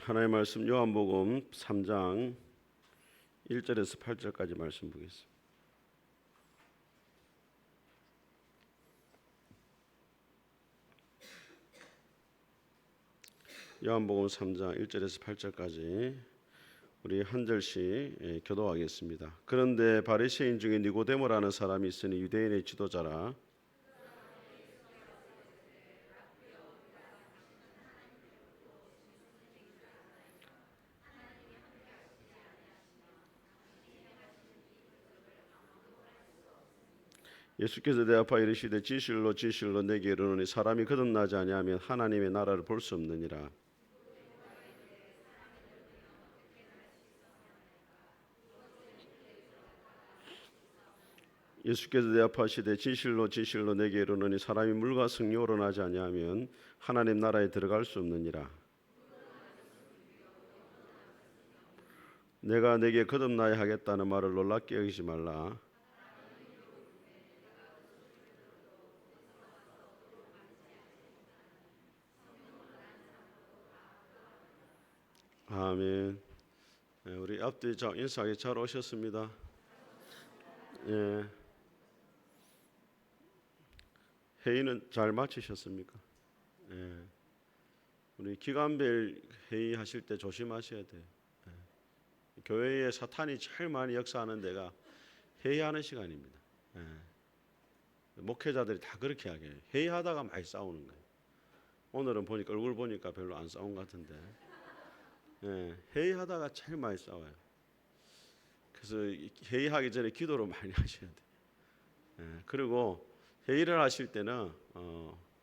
하나님의 말씀 요한복음 3장 1절에서 8절까지 말씀 보겠습니다. 요한복음 3장 1절에서 8절까지 우리 한 절씩 교도하겠습니다. 그런데 바리새인 중에 니고데모라는 사람이 있으니 유대인의 지도자라. 예수께서 대답하여 이르시되 진실로 진실로 내게 이르노니 사람이 거듭나지 아니하면 하나님의 나라를 볼 수 없느니라. 예수께서 대답하시되 진실로 진실로 내게 이르노니 사람이 물과 성령으로 나지 아니하면 하나님 나라에 들어갈 수 없느니라. 내가 내게 거듭나야 하겠다는 말을 놀랍게 여기지 말라. 아멘. 우리 앞뒤 인사하기 잘 오셨습니다. 예. 회의는 잘 마치셨습니까? 예. 우리 기간별 회의 하실 때 조심하셔야 돼요. 예. 교회에 사탄이 제일 많이 역사하는 데가 회의하는 시간입니다. 예. 목회자들이 다 그렇게 하게 회의하다가 많이 싸우는 거예요. 오늘은 보니까 얼굴 보니까 별로 안 싸운 것 같은데. 예, 회의하다가 제일 많이 싸워요. 그래서 회의하기 전에 기도를 많이 하셔야 돼요. 예, 그리고 회의를 하실 때는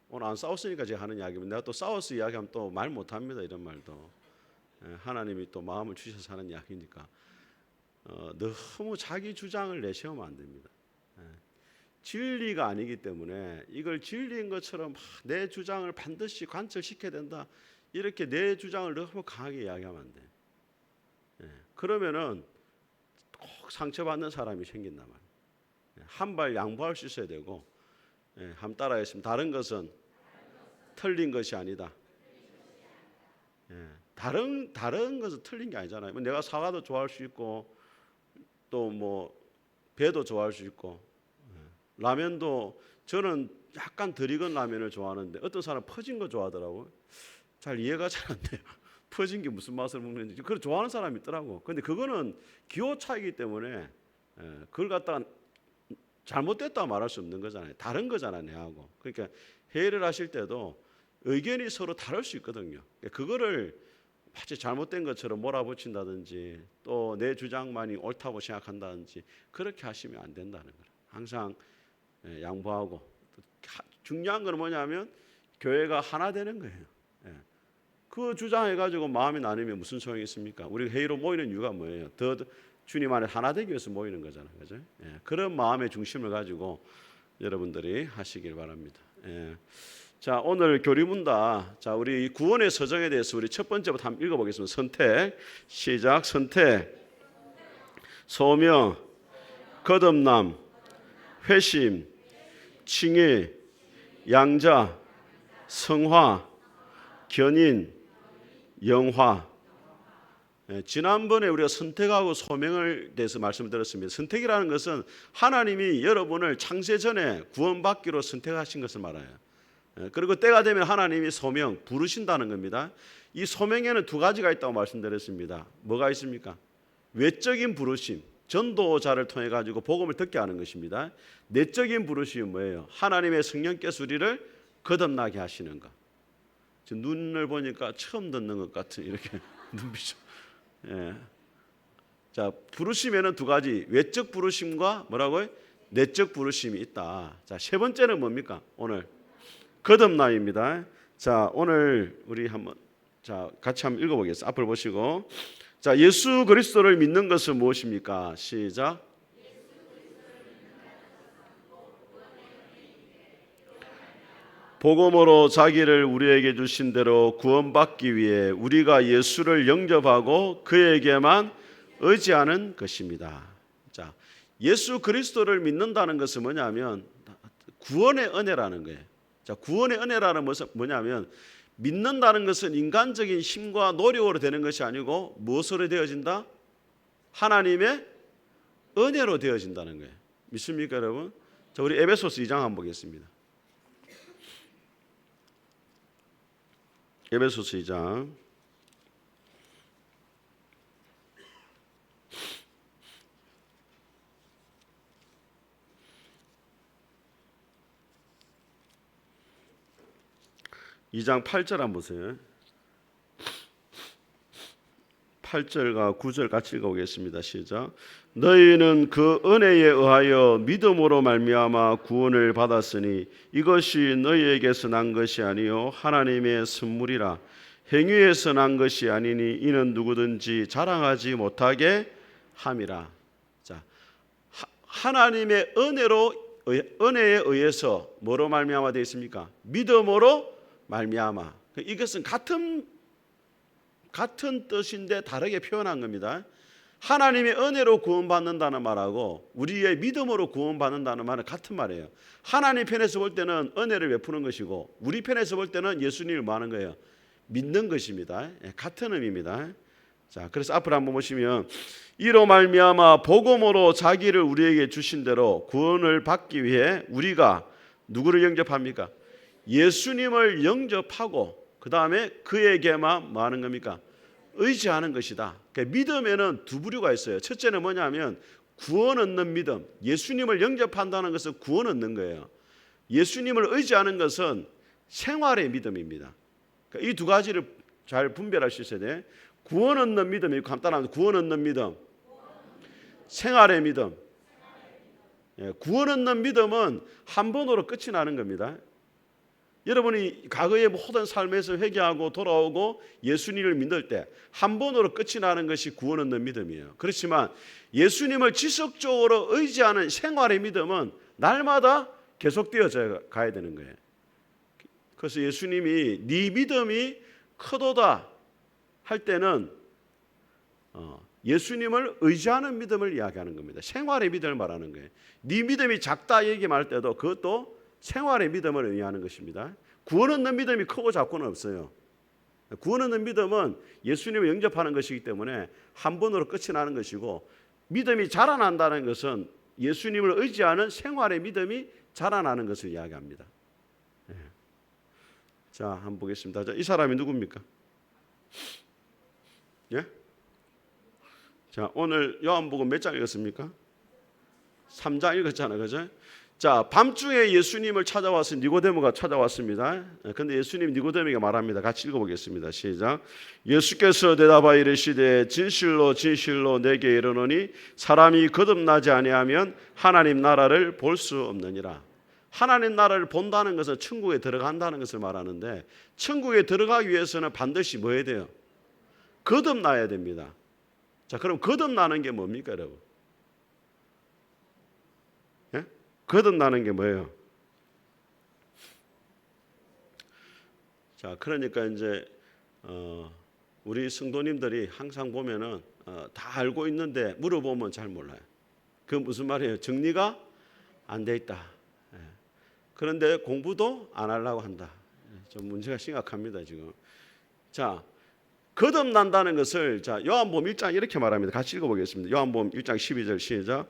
오늘 안 싸웠으니까 제가 하는 이야기면 내가 또 싸워서 이야기하면 또 말 못합니다. 이런 말도 하나님이 또 마음을 주셔서 하는 이야기니까 너무 자기 주장을 내세우면 안 됩니다. 진리가 아니기 때문에 이걸 진리인 것처럼 내 주장을 반드시 관철시켜야 된다. 이렇게 내 주장을 너무 강하게 이야기하면 안 돼. 그러면은 꼭 상처받는 사람이 생긴단 말이에요. 한 발 양보할 수 있어야 되고, 한번 따라했으면 다른 것은 틀린 것이 아니다. 다른 것은 틀린 게 아니잖아요. 내가 사과도 좋아할 수 있고, 또 뭐 배도 좋아할 수 있고, 라면도 저는 약간 덜 익은 라면을 좋아하는데 어떤 사람은 퍼진 거 좋아하더라고요. 잘 이해가 잘 안 돼요. 퍼진 게 무슨 맛을 먹는지. 그걸 좋아하는 사람이 있더라고. 근데 그거는 기호 차이기 때문에 그걸 갖다가 잘못됐다 말할 수 없는 거잖아요. 다른 거잖아요, 내하고. 그러니까 회의를 하실 때도 의견이 서로 다를 수 있거든요. 그거를 마치 잘못된 것처럼 몰아붙인다든지 또 내 주장만이 옳다고 생각한다든지 그렇게 하시면 안 된다는 거예요. 항상 양보하고 중요한 건 뭐냐면 교회가 하나 되는 거예요. 그 주장해가지고 마음이 나누면 무슨 소용이 있습니까? 우리 회의로 모이는 이유가 뭐예요? 더 주님 안에 하나 되기 위해서 모이는 거잖아요, 그죠? 그런 마음의 중심을 가지고 여러분들이 하시길 바랍니다. 자, 오늘 교리문다. 자, 우리 구원의 서정에 대해서 우리 첫 번째부터 한번 읽어보겠습니다. 선택, 시작. 선택, 소명, 거듭남, 회심, 칭의, 양자, 성화, 견인, 영화. 지난번에 우리가 선택하고 소명을 대해서 말씀을 드렸습니다. 선택이라는 것은 하나님이 여러분을 창세 전에 구원받기로 선택하신 것을 말해요. 그리고 때가 되면 하나님이 소명, 부르신다는 겁니다. 이 소명에는 두 가지가 있다고 말씀드렸습니다. 뭐가 있습니까? 외적인 부르심, 전도자를 통해 가지고 복음을 듣게 하는 것입니다. 내적인 부르심이 뭐예요? 하나님의 성령께서 우리를 거듭나게 하시는 것. 눈을 보니까 처음 듣는 것 같은 이렇게 눈빛이. 자, 부르심에는 두 가지, 외적 부르심과 뭐라고요? 내적 부르심이 있다. 자, 세 번째는 뭡니까? 오늘 거듭남입니다. 자, 오늘 우리 한번 같이 한번 읽어보겠습니다. 앞을 보시고, 자, 예수 그리스도를 믿는 것은 무엇입니까? 시작. 복음으로 자기를 우리에게 주신 대로 구원받기 위해 우리가 예수를 영접하고 그에게만 의지하는 것입니다. 자, 예수 그리스도를 믿는다는 것은 뭐냐면 구원의 은혜라는 거예요. 자, 구원의 은혜라는 것은 뭐냐면 믿는다는 것은 인간적인 힘과 노력으로 되는 것이 아니고 무엇으로 되어진다? 하나님의 은혜로 되어진다는 거예요. 믿습니까, 여러분? 자, 우리 에베소서 2장 한번 보겠습니다. 에베소서 2장 2장 8절 한번 보세요. 8절과 9절 같이 읽어보겠습니다. 시작. 너희는 그 은혜에 의하여 믿음으로 말미암아 구원을 받았으니 이것이 너희에게서 난 것이 아니요 하나님의 선물이라. 행위에서 난 것이 아니니 이는 누구든지 자랑하지 못하게 함이라. 자, 하나님의 은혜에 의해서 뭐로 말미암아 되어 있습니까? 믿음으로 말미암아. 이것은 같은 뜻인데 다르게 표현한 겁니다. 하나님의 은혜로 구원받는다는 말하고 우리의 믿음으로 구원받는다는 말은 같은 말이에요. 하나님 편에서 볼 때는 은혜를 베푸는 것이고 우리 편에서 볼 때는 예수님을 뭐 하는 거예요? 믿는 것입니다. 같은 의미입니다. 자, 그래서 앞으로 한번 보시면 이로 말미암아 복음으로 자기를 우리에게 주신 대로 구원을 받기 위해 우리가 누구를 영접합니까? 예수님을 영접하고 그 다음에 그에게만 뭐 하는 겁니까? 의지하는 것이다. 그러니까 믿음에는 두 부류가 있어요. 첫째는 뭐냐면 구원 얻는 믿음. 예수님을 영접한다는 것은 구원 얻는 거예요. 예수님을 의지하는 것은 생활의 믿음입니다. 그러니까 이 두 가지를 잘 분별할 수 있어야 돼. 구원 얻는 믿음이 간단합니다. 구원 얻는 믿음, 생활의 믿음. 구원 얻는 믿음은 한 번으로 끝이 나는 겁니다. 여러분이 과거의 모든 삶에서 회개하고 돌아오고 예수님을 믿을 때 한 번으로 끝이 나는 것이 구원 얻는 믿음이에요. 그렇지만 예수님을 지속적으로 의지하는 생활의 믿음은 날마다 계속되어져 가야 되는 거예요. 그래서 예수님이 네 믿음이 크도다 할 때는 예수님을 의지하는 믿음을 이야기하는 겁니다. 생활의 믿음을 말하는 거예요. 네 믿음이 작다 얘기 말 때도 그것도 생활의 믿음을 의미하는 것입니다. 구원 얻는 믿음이 크고 작고는 없어요. 구원 얻는 믿음은 예수님을 영접하는 것이기 때문에 한 번으로 끝이 나는 것이고 믿음이 자라난다는 것은 예수님을 의지하는 생활의 믿음이 자라나는 것을 이야기합니다. 자, 한번 보겠습니다. 자, 이 사람이 누굽니까? 예? 자, 오늘 요한복음 몇 장 읽었습니까? 3장 읽었잖아요. 그죠? 자, 밤중에 예수님을 찾아와서 니고데모가 찾아왔습니다. 그런데 예수님 니고데모에게 말합니다. 같이 읽어보겠습니다. 시작. 예수께서 대답하여 이르시되 진실로 진실로 내게 이르노니 사람이 거듭나지 아니하면 하나님 나라를 볼 수 없느니라. 하나님 나라를 본다는 것은 천국에 들어간다는 것을 말하는데 천국에 들어가기 위해서는 반드시 뭐 해야 돼요? 거듭나야 됩니다. 자, 그럼 거듭나는 게 뭡니까, 여러분? 거듭나는 게 뭐예요? 자, 그러니까 이제 우리 성도님들이 항상 보면은 다 알고 있는데 물어보면 잘 몰라요. 그 무슨 말이에요? 정리가 안 돼 있다. 그런데 공부도 안 하려고 한다. 좀 문제가 심각합니다, 지금. 자, 거듭난다는 것을 자, 요한복음 1장 이렇게 말합니다. 같이 읽어보겠습니다. 요한복음 1장 12절 시작.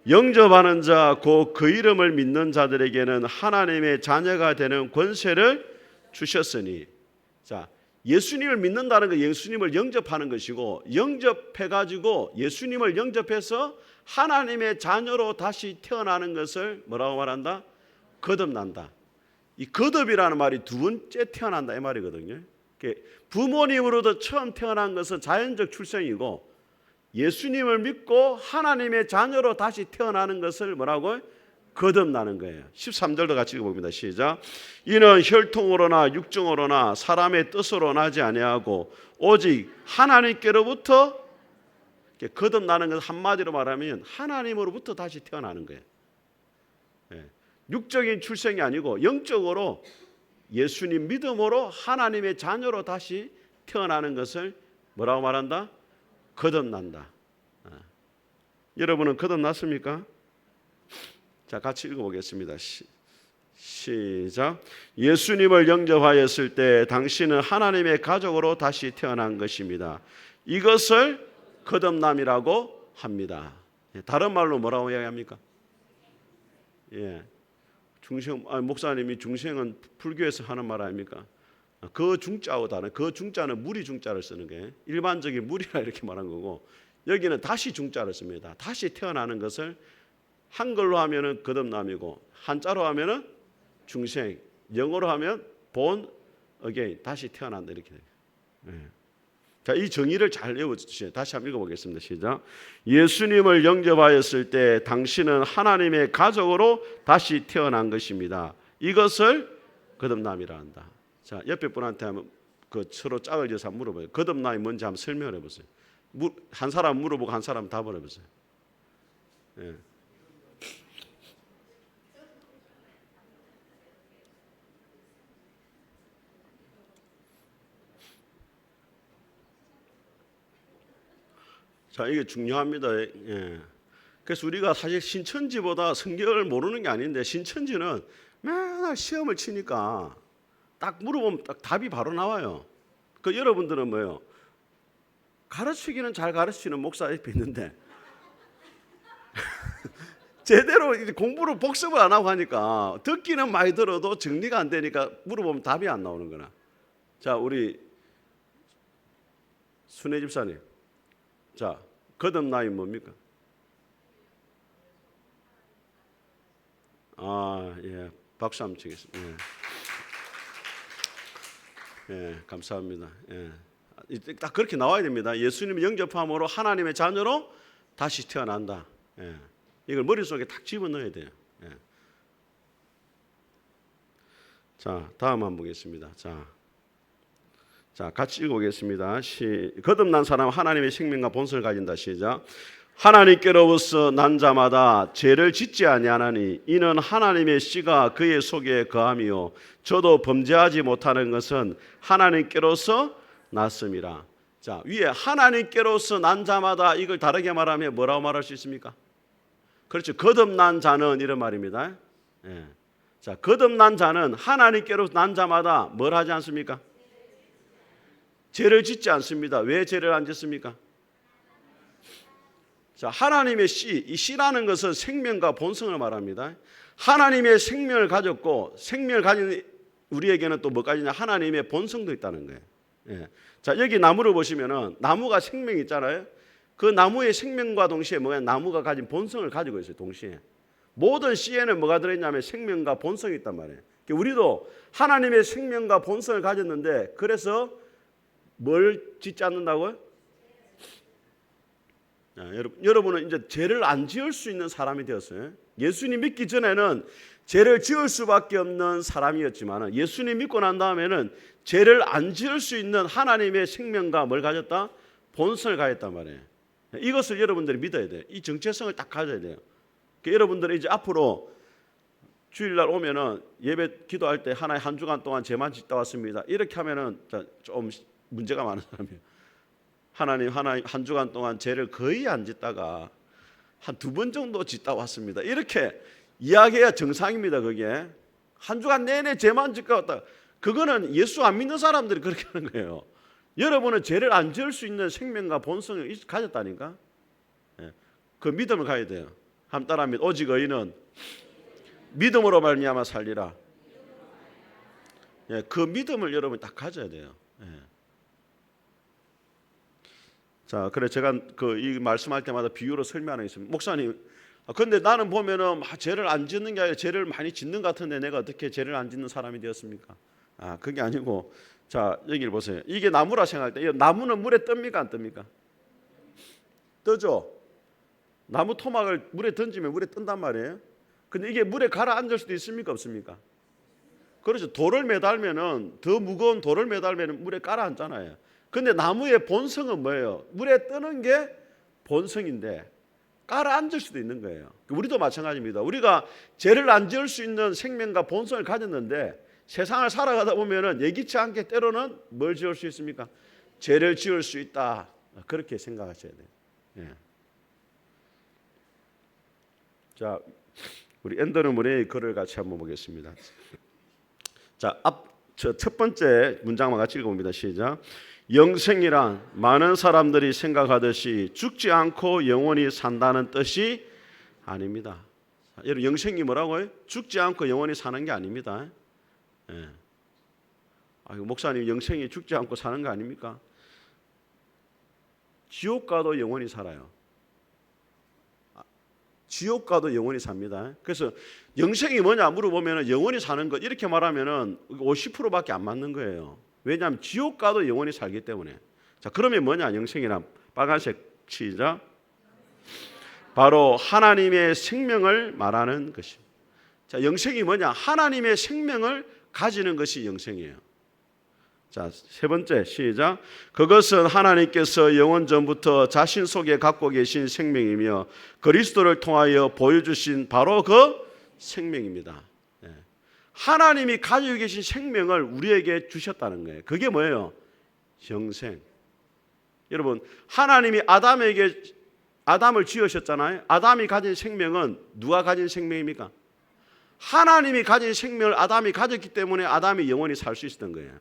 영접하는 자 곧 그 이름을 믿는 자들에게는 하나님의 자녀가 되는 권세를 주셨으니. 자, 예수님을 믿는다는 건 예수님을 영접하는 것이고 영접해가지고 예수님을 영접해서 하나님의 자녀로 다시 태어나는 것을 뭐라고 말한다? 거듭난다. 이 거듭이라는 말이 두 번째 태어난다 이 말이거든요. 부모님으로부터 처음 태어난 것은 자연적 출생이고 예수님을 믿고 하나님의 자녀로 다시 태어나는 것을 뭐라고? 거듭나는 거예요. 13절도 같이 읽어봅니다. 시작. 이는 혈통으로나 육정으로나 사람의 뜻으로 나지 아니하고 오직 하나님께로부터. 거듭나는 것은 한마디로 말하면 하나님으로부터 다시 태어나는 거예요. 육적인 출생이 아니고 영적으로 예수님 믿음으로 하나님의 자녀로 다시 태어나는 것을 뭐라고 말한다? 거듭난다. 여러분은 거듭났습니까? 자, 같이 읽어보겠습니다. 시작. 예수님을 영접하였을 때 당신은 하나님의 가족으로 다시 태어난 것입니다. 이것을 거듭남이라고 합니다. 다른 말로 뭐라고 이야기합니까? 예, 중생. 목사님이 중생은 불교에서 하는 말 아닙니까? 그 중자하고 다른, 그 중자는 무리 중자를 쓰는 게 일반적인 무리라 이렇게 말한 거고, 여기는 다시 중자를 씁니다. 다시 태어나는 것을 한글로 하면은 거듭남이고, 한자로 하면은 중생, 영어로 하면 born again, 다시 태어난다 이렇게 돼요. 예. 자, 이 정의를 잘 외워주세요. 다시 한번 읽어보겠습니다. 시작. 예수님을 영접하였을 때 당신은 하나님의 가족으로 다시 태어난 것입니다. 이것을 거듭남이라 한다. 자, 옆에 분한테 한번 그 서로 짝을 지어서 물어봐요. 거듭남이 뭔지 한번 설명을 해보세요. 한 사람 물어보고 한 사람 답을 해보세요. 예. 자, 이게 중요합니다. 예. 그래서 우리가 사실 신천지보다 성경을 모르는 게 아닌데, 신천지는 맨날 시험을 치니까 딱 물어보면 딱 답이 바로 나와요. 그 여러분들은 뭐예요? 가르치기는 잘 가르치는 목사 옆에 있는데 제대로 이제 공부를 복습을 안 하고 하니까 듣기는 많이 들어도 정리가 안 되니까 물어보면 답이 안 나오는 거나. 자, 우리 순애 집사님. 자, 거듭남이 뭡니까? 예, 박수 한번 치겠습니다. 예, 감사합니다. 예, 딱 그렇게 나와야 됩니다. 예수님 영접함으로 하나님의 자녀로 다시 태어난다. 예, 이걸 머릿속에 딱 집어넣어야 돼요. 예. 자, 다음 한번 보겠습니다. 자, 같이 읽어보겠습니다. 거듭난 사람은 하나님의 생명과 본성을 가진다. 시작. 하나님께로부터 난 자마다 죄를 짓지 아니하나니 이는 하나님의 씨가 그의 속에 거함이요 저도 범죄하지 못하는 것은 하나님께로서 났음이라. 자, 위에 하나님께로서 난 자마다, 이걸 다르게 말하면 뭐라고 말할 수 있습니까? 그렇죠. 거듭난 자는 이런 말입니다. 예. 자, 거듭난 자는 하나님께로서 난 자마다 뭘 하지 않습니까? 죄를 짓지 않습니다. 왜 죄를 안 짓습니까? 자, 하나님의 씨, 이 씨라는 것은 생명과 본성을 말합니다. 하나님의 생명을 가졌고, 생명을 가진 우리에게는 또 뭐가 있냐? 하나님의 본성도 있다는 거예요. 예. 자, 여기 나무를 보시면은 나무가 생명이 있잖아요. 그 나무의 생명과 동시에 뭐야? 나무가 가진 본성을 가지고 있어요. 동시에 모든 씨에는 뭐가 들어있냐면 생명과 본성이 있단 말이에요. 우리도 하나님의 생명과 본성을 가졌는데, 그래서 뭘 짓지 않는다고요? 여러분은 이제 죄를 안 지을 수 있는 사람이 되었어요. 예수님 믿기 전에는 죄를 지을 수밖에 없는 사람이었지만, 예수님 믿고 난 다음에는 죄를 안 지을 수 있는 하나님의 생명과 뭘 가졌다? 본성을 가졌단 말이에요. 이것을 여러분들이 믿어야 돼요. 이 정체성을 딱 가져야 돼요. 여러분들이 이제 앞으로 주일날 오면은 예배 기도할 때 하나의 한 주간 동안 죄만 짓다 왔습니다. 이렇게 하면은 좀 문제가 많은 사람이에요. 하나님 한 주간 동안 죄를 거의 안 짓다가 한 2번 정도 짓다 왔습니다. 이렇게 이야기해야 정상입니다. 그게 한 주간 내내 죄만 짓다 왔다. 그거는 예수 안 믿는 사람들이 그렇게 하는 거예요. 여러분은 죄를 안 지을 수 있는 생명과 본성을 가졌다니까. 그 믿음을 가야 돼요. 한 따라합니다. 오직 의인은 믿음으로 말미암아 살리라. 그 믿음을 여러분 딱 가져야 돼요. 자, 그래 제가 이 말씀할 때마다 비유로 설명하는 게 있습니다. 목사님, 근데 나는 보면은 죄를 안 짓는 게 아니라 죄를 많이 짓는 것 같은데 내가 어떻게 죄를 안 짓는 사람이 되었습니까? 그게 아니고, 자, 여기를 보세요. 이게 나무라 생각할 때, 나무는 물에 뜹니까 안 뜹니까? 뜨죠. 나무 토막을 물에 던지면 물에 뜬단 말이에요. 근데 이게 물에 가라앉을 수도 있습니까 없습니까? 그렇죠. 돌을 매달면은, 더 무거운 돌을 매달면은 물에 가라앉잖아요. 근데 나무의 본성은 뭐예요? 물에 뜨는 게 본성인데 가라앉을 수도 있는 거예요. 우리도 마찬가지입니다. 우리가 죄를 안 지을 수 있는 생명과 본성을 가졌는데 세상을 살아가다 보면은 예기치 않게 때로는 뭘 지을 수 있습니까? 죄를 지을 수 있다. 그렇게 생각하셔야 돼요. 자, 우리 앤더류 모레의 글을 같이 한번 보겠습니다. 자, 첫 번째 문장만 같이 읽어봅니다. 시작. 영생이란 많은 사람들이 생각하듯이 죽지 않고 영원히 산다는 뜻이 아닙니다. 여러분, 영생이 뭐라고요? 죽지 않고 영원히 사는 게 아닙니다. 예. 목사님, 영생이 죽지 않고 사는 거 아닙니까? 지옥 가도 영원히 살아요. 지옥 가도 영원히 삽니다. 그래서 영생이 뭐냐 물어보면 영원히 사는 것 이렇게 말하면 50%밖에 안 맞는 거예요. 왜냐하면 지옥 가도 영원히 살기 때문에. 자, 그러면 뭐냐 영생이란? 빨간색 시작. 바로 하나님의 생명을 말하는 것입니다. 자, 영생이 뭐냐? 하나님의 생명을 가지는 것이 영생이에요. 자, 세 번째 시작. 그것은 하나님께서 영원 전부터 자신 속에 갖고 계신 생명이며 그리스도를 통하여 보여주신 바로 그 생명입니다. 하나님이 가지고 계신 생명을 우리에게 주셨다는 거예요. 그게 뭐예요? 영생. 여러분, 하나님이 아담을 지으셨잖아요. 아담이 가진 생명은 누가 가진 생명입니까? 하나님이 가진 생명을 아담이 가졌기 때문에 아담이 영원히 살 수 있었던 거예요.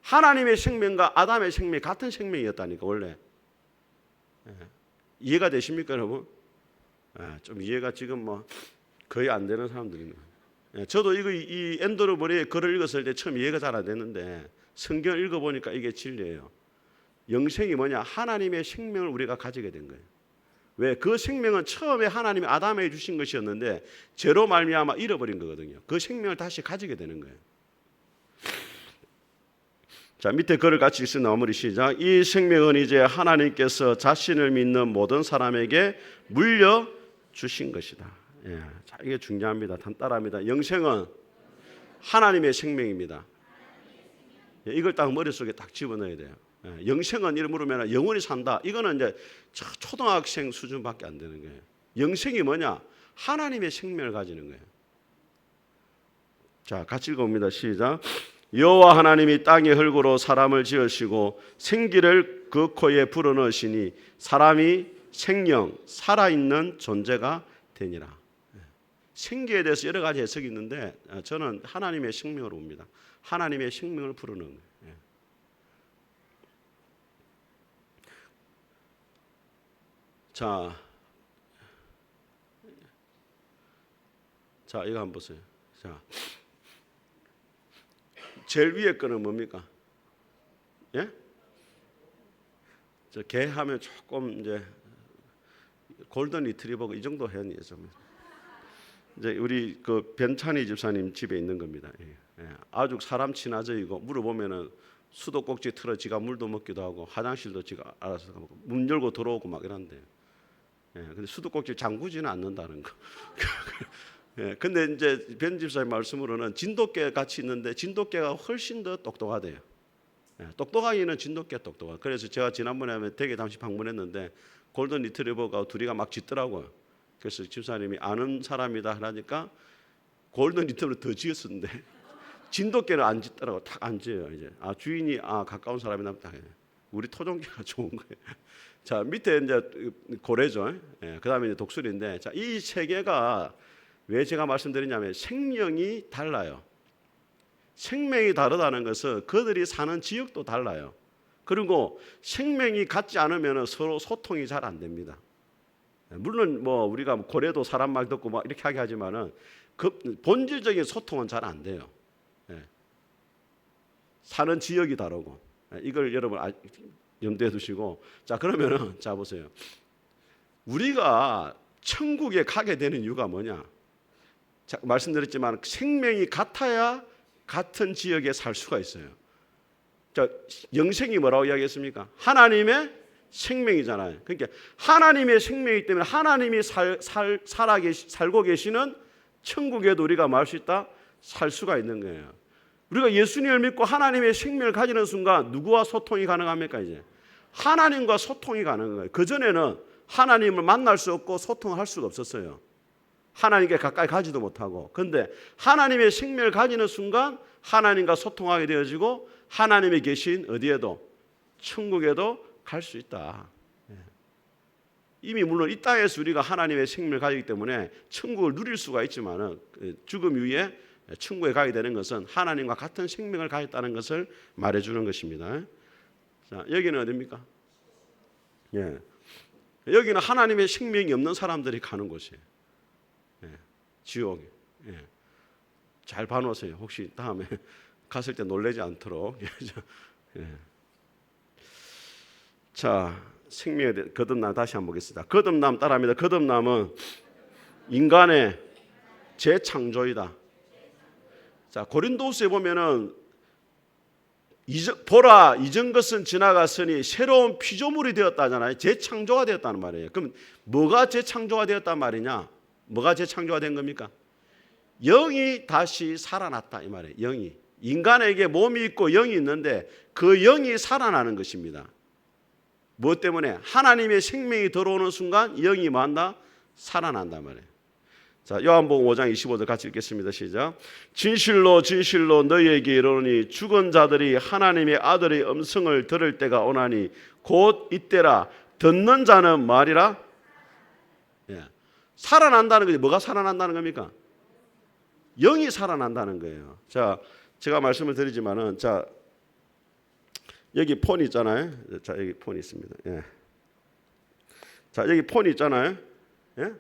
하나님의 생명과 아담의 생명이 같은 생명이었다니까 원래. 이해가 되십니까 여러분? 좀 이해가 지금 뭐 거의 안 되는 사람들이. 저도 이 앤더류 모레의 글을 읽었을 때 처음 이해가 잘 안 됐는데 성경을 읽어보니까 이게 진리예요. 영생이 뭐냐? 하나님의 생명을 우리가 가지게 된 거예요. 왜? 그 생명은 처음에 하나님이 아담에게 주신 것이었는데 죄로 말미암아 잃어버린 거거든요. 그 생명을 다시 가지게 되는 거예요. 자, 밑에 글을 같이 읽습니다. 마무리 시작. 이 생명은 이제 하나님께서 자신을 믿는 모든 사람에게 물려주신 것이다. 예, 자, 이게 중요합니다. 따라합니다. 영생은 하나님의 생명입니다. 예, 이걸 딱 머릿속에 딱 집어넣어야 돼요. 예, 영생은 이를 물으면 영원히 산다. 이거는 이제 초등학생 수준밖에 안 되는 거예요. 영생이 뭐냐? 하나님의 생명을 가지는 거예요. 자, 같이 읽어봅니다. 시작. 여호와 하나님이 땅의 흙으로 사람을 지으시고 생기를 그 코에 불어넣으시니 사람이 생명, 살아있는 존재가 되니라. 생기에 대해서 여러 가지 해석이 있는데 저는 하나님의 생명으로 봅니다. 하나님의 생명을 불어넣는 거예요. 자, 이거 한번 보세요. 자, 제일 위에 거는 뭡니까? 예? 저 개 하면 조금 이제 골든 리트리버가 이 정도 해야 좀 이제 우리 그 변찬희 집사님 집에 있는 겁니다. 예. 아주 사람 친화적이고 물어보면은 수도꼭지 틀어 지가 물도 먹기도 하고 화장실도 지가 알아서 가고 문 열고 들어오고 막 이런데. 예. 근데 수도꼭지 잠그지는 않는다는 거. 예, 근데 이제 변 집사님 말씀으로는 진돗개 같이 있는데 진돗개가 훨씬 더 똑똑하대요. 예, 똑똑하기는 진돗개 똑똑하. 그래서 제가 지난번에 댁에 잠시 방문했는데 골든 리트리버가 둘이가 막 짖더라고요. 그래서 집사님이 아는 사람이다 하니까 골든 리트리버 더 짖었는데 진돗개는 안 짖더라고. 탁 안 짖어요. 이제 주인이 가까운 사람이나 보다. 우리 토종개가 좋은 거예요. 자, 밑에 이제 고래죠. 예, 그다음에 이제 독수리인데, 자, 이 세 개가 왜 제가 말씀드리냐면 생명이 달라요. 생명이 다르다는 것은 그들이 사는 지역도 달라요. 그리고 생명이 같지 않으면 서로 소통이 잘 안 됩니다. 물론 뭐 우리가 고래도 사람 말 듣고 막 이렇게 하게 하지만은 그 본질적인 소통은 잘 안 돼요. 사는 지역이 다르고 이걸 여러분 염두에 두시고, 자, 그러면은 자 보세요. 우리가 천국에 가게 되는 이유가 뭐냐? 자, 말씀드렸지만 생명이 같아야 같은 지역에 살 수가 있어요. 자, 영생이 뭐라고 이야기했습니까? 하나님의 생명이잖아요. 그러니까 하나님의 생명이기 때문에 하나님이 살고 계시는 천국에도 우리가 말 수 있다, 살 수가 있는 거예요. 우리가 예수님을 믿고 하나님의 생명을 가지는 순간 누구와 소통이 가능합니까? 이제 하나님과 소통이 가능한 거예요. 그전에는 하나님을 만날 수 없고 소통할 수가 없었어요. 하나님께 가까이 가지도 못하고. 그런데 하나님의 생명을 가지는 순간 하나님과 소통하게 되어지고 하나님이 계신 어디에도, 천국에도 갈 수 있다. 이미 물론 이 땅에서 우리가 하나님의 생명을 가지기 때문에 천국을 누릴 수가 있지만은 죽음 이후에 천국에 가게 되는 것은 하나님과 같은 생명을 가졌다는 것을 말해주는 것입니다. 자, 여기는 어디입니까? 예, 여기는 하나님의 생명이 없는 사람들이 가는 곳이에요. 예, 지옥. 예. 잘 봐놓으세요. 혹시 다음에 갔을 때 놀라지 않도록. 예. 자, 생명의 거듭남 다시 한번 보겠습니다. 거듭남 따라합니다. 거듭남은 인간의 재창조이다. 자, 고린도후서에 보면은 보라 이전 것은 지나갔으니 새로운 피조물이 되었다잖아요. 재창조가 되었다는 말이에요. 그럼 뭐가 재창조가 되었단 말이냐? 뭐가 재창조가 된 겁니까? 영이 다시 살아났다 이 말이에요. 영이 인간에게 몸이 있고 영이 있는데 그 영이 살아나는 것입니다. 무엇 때문에? 하나님의 생명이 들어오는 순간 영이 뭐한다? 살아난단 말이에요. 자, 요한복음 5장 25절 같이 읽겠습니다. 시작. 진실로 진실로 너희에게 이르노니 죽은 자들이 하나님의 아들의 음성을 들을 때가 오나니 곧 이때라. 듣는 자는 말이라. 예. 살아난다는 것이 뭐가 살아난다는 겁니까? 영이 살아난다는 거예요. 자, 제가 말씀을 드리지만은 자, 여기 폰이 있잖아요. 자, 여기 폰이 있습니다. 예. 자, 여기 폰이 있잖아요. 예?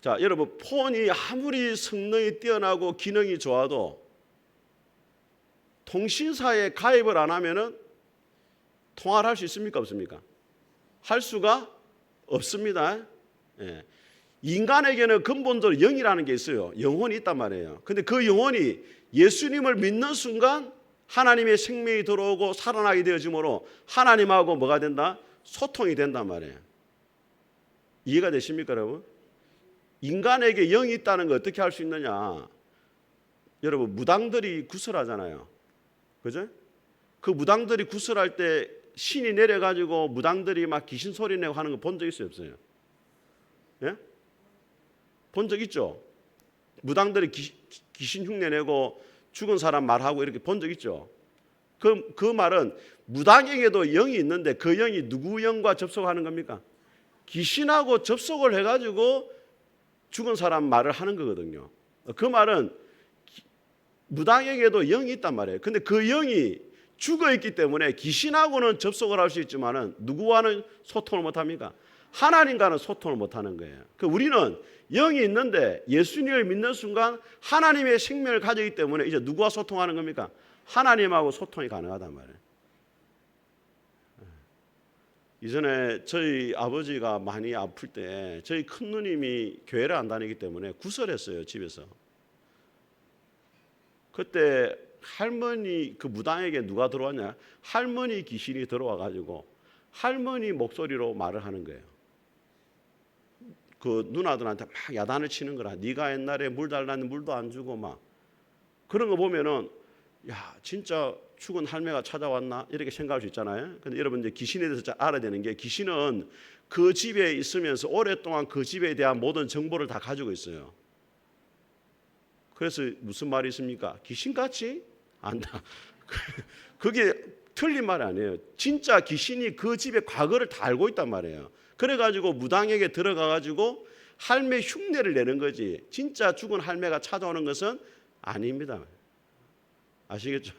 자, 여러분 폰이 아무리 성능이 뛰어나고 기능이 좋아도 통신사에 가입을 안 하면은 통화를 할 수 있습니까? 없습니까? 할 수가 없습니다. 예. 인간에게는 근본적으로 영이라는 게 있어요. 영혼이 있단 말이에요. 근데 그 영혼이 예수님을 믿는 순간 하나님의 생명이 들어오고 살아나게 되어지므로 하나님하고 뭐가 된다? 소통이 된단 말이에요. 이해가 되십니까, 여러분? 인간에게 영이 있다는 거 어떻게 할 수 있느냐? 여러분 무당들이 구슬하잖아요. 그죠? 그 무당들이 구슬할 때 신이 내려가지고 무당들이 막 귀신 소리 내고 하는 거 본 적 있어요, 없어요? 예? 본 적 있죠? 무당들이 귀신 흉내 내고 죽은 사람 말하고 이렇게 본 적 있죠? 그 말은 무당에게도 영이 있는데 그 영이 누구 영과 접속하는 겁니까? 귀신하고 접속을 해가지고 죽은 사람 말을 하는 거거든요. 그 말은 무당에게도 영이 있단 말이에요. 근데 그 영이 죽어 있기 때문에 귀신하고는 접속을 할 수 있지만은 누구와는 소통을 못 합니까? 하나님과는 소통을 못 하는 거예요. 우리는 영이 있는데 예수님을 믿는 순간 하나님의 생명을 가지기 때문에 이제 누구와 소통하는 겁니까? 하나님하고 소통이 가능하단 말이에요. 이전에 저희 아버지가 많이 아플 때 저희 큰 누님이 교회를 안 다니기 때문에 구설했어요, 집에서. 그때 할머니 그 무당에게 누가 들어왔냐? 할머니 귀신이 들어와 가지고 할머니 목소리로 말을 하는 거예요. 그 누나들한테 막 야단을 치는 거라. 네가 옛날에 물 달라는데 물도 안 주고 막 그런 거 보면은 야 진짜 죽은 할매가 찾아왔나 이렇게 생각할 수 있잖아요. 근데 여러분 이제 귀신에 대해서 잘 알아야 되는 게 귀신은 그 집에 있으면서 오랫동안 그 집에 대한 모든 정보를 다 가지고 있어요. 그래서 무슨 말이 있습니까? 귀신같이 안다. 그게 틀린 말이 아니에요. 진짜 귀신이 그 집의 과거를 다 알고 있단 말이에요. 그래가지고 무당에게 들어가가지고 할매 흉내를 내는 거지. 진짜 죽은 할매가 찾아오는 것은 아닙니다. 아시겠죠?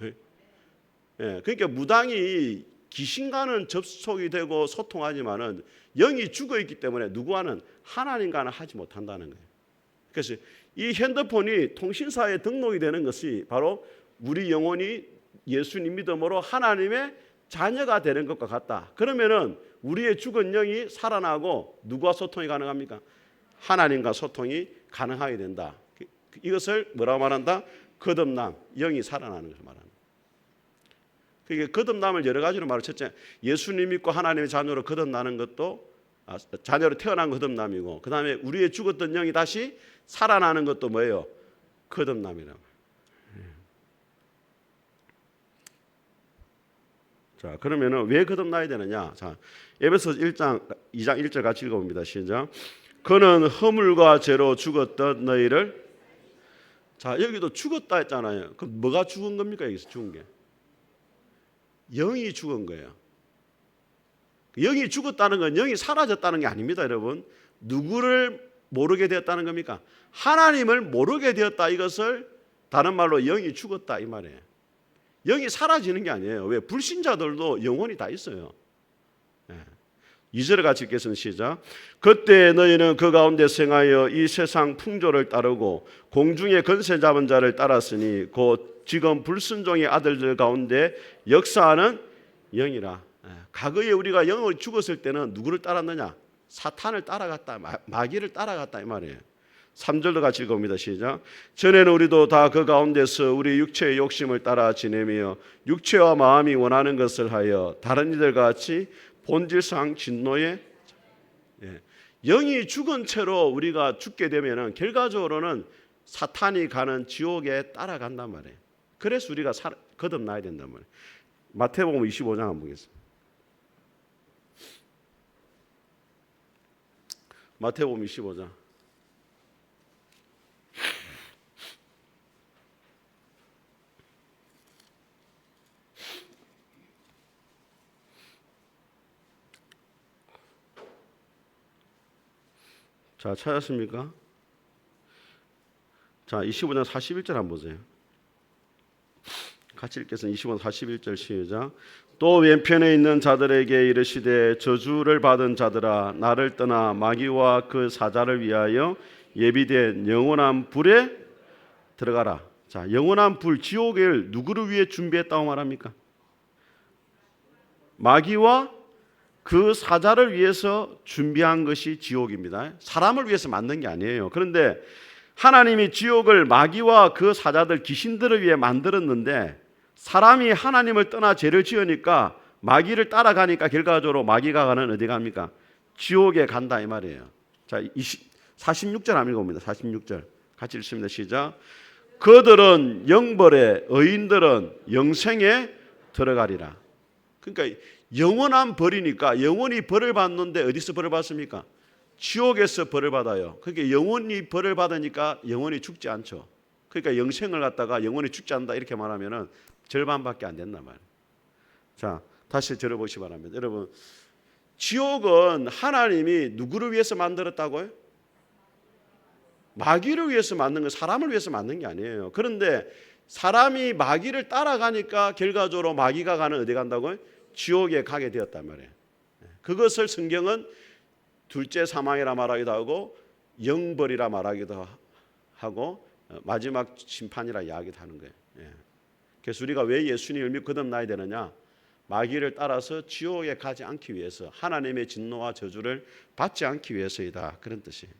예, 그러니까 무당이 귀신과는 접촉이 되고 소통하지만은 영이 죽어 있기 때문에 누구와는 하나님과는 하지 못한다는 거예요. 그래서 이 핸드폰이 통신사에 등록이 되는 것이 바로 우리 영혼이 예수님 믿음으로 하나님의 자녀가 되는 것과 같다. 그러면은 우리의 죽은 영이 살아나고 누구와 소통이 가능합니까? 하나님과 소통이 가능하게 된다. 이것을 뭐라고 말한다? 거듭남, 영이 살아나는 것을 말한다. 그게 거듭남을 여러 가지로 말을 첫째, 예수님 믿고 하나님의 자녀로 거듭나는 것도 자녀로 태어난 거듭남이고, 그 다음에 우리의 죽었던 영이 다시 살아나는 것도 뭐예요? 거듭남이라고. 자, 그러면은 왜 거듭나야 되느냐? 자, 에베소서 1장 2장 1절 같이 읽어봅니다. 시작. 그는 허물과 죄로 죽었던 너희를. 자, 여기도 죽었다 했잖아요. 그럼 뭐가 죽은 겁니까? 여기서 죽은 게 영이 죽은 거예요. 영이 죽었다는 건 영이 사라졌다는 게 아닙니다, 여러분. 누구를 모르게 되었다는 겁니까? 하나님을 모르게 되었다. 이것을 다른 말로 영이 죽었다 이 말이에요. 영이 사라지는 게 아니에요. 왜? 불신자들도 영혼이 다 있어요. 2절을 같이 읽겠습니다. 시작. 그때 너희는 그 가운데 생하여 이 세상 풍조를 따르고 공중의 권세 잡은 자를 따랐으니 곧 지금 불순종의 아들들 가운데 역사하는 영이라. 과거에 우리가 영으로 죽었을 때는 누구를 따랐느냐? 사탄을 따라갔다, 마귀를 따라갔다 이 말이에요. 3절도 같이 읽어봅니다. 시작. 전에는 우리도 다 그 가운데서 우리 육체의 욕심을 따라 지내며 육체와 마음이 원하는 것을 하여 다른 이들과 같이 본질상 진노에 영이 죽은 채로 우리가 죽게 되면은 결과적으로는 사탄이 가는 지옥에 따라간단 말이에요. 그래서 우리가 거듭나야 된단 말이에요. 마태복음 25장 한번 보겠습니다. 마태복음 25장. 자, 찾았습니까? 자, 25장 41절 한번 보세요. 같이 읽겠습니다. 25장 41절 시작. 또 왼편에 있는 자들에게 이르시되 저주를 받은 자들아 나를 떠나 마귀와 그 사자를 위하여 예비된 영원한 불에 들어가라. 자, 영원한 불, 지옥을 누구를 위해 준비했다고 말합니까? 마귀와 그 사자를 위해서 준비한 것이 지옥입니다. 사람을 위해서 만든 게 아니에요. 그런데 하나님이 지옥을 마귀와 그 사자들, 귀신들을 위해 만들었는데 사람이 하나님을 떠나 죄를 지으니까 마귀를 따라가니까 결과적으로 마귀가 가는 어디 갑니까? 지옥에 간다 이 말이에요. 자, 46절 한번 읽어봅니다. 46절 같이 읽습니다. 시작. 그들은 영벌에 의인들은 영생에 들어가리라. 그러니까 영원한 벌이니까 영원히 벌을 받는데 어디서 벌을 받습니까? 지옥에서 벌을 받아요. 그러니까 영원히 벌을 받으니까 영원히 죽지 않죠. 그러니까 영생을 갖다가 영원히 죽지 않는다 이렇게 말하면은 절반밖에 안 된단 말이에요. 자, 다시 들어보시기 바랍니다. 여러분, 지옥은 하나님이 누구를 위해서 만들었다고요? 마귀를 위해서 만든 거, 사람을 위해서 만든 게 아니에요. 그런데 사람이 마귀를 따라가니까 결과적으로 마귀가 가는 어디 간다고요? 지옥에 가게 되었단 말이에요. 그것을 성경은 둘째 사망이라 말하기도 하고 영벌이라 말하기도 하고 마지막 심판이라 이야기도 하는 거예요. 그래서 우리가 왜 예수님을 믿고 거듭나야 되느냐? 마귀를 따라서 지옥에 가지 않기 위해서, 하나님의 진노와 저주를 받지 않기 위해서이다. 그런 뜻이에요.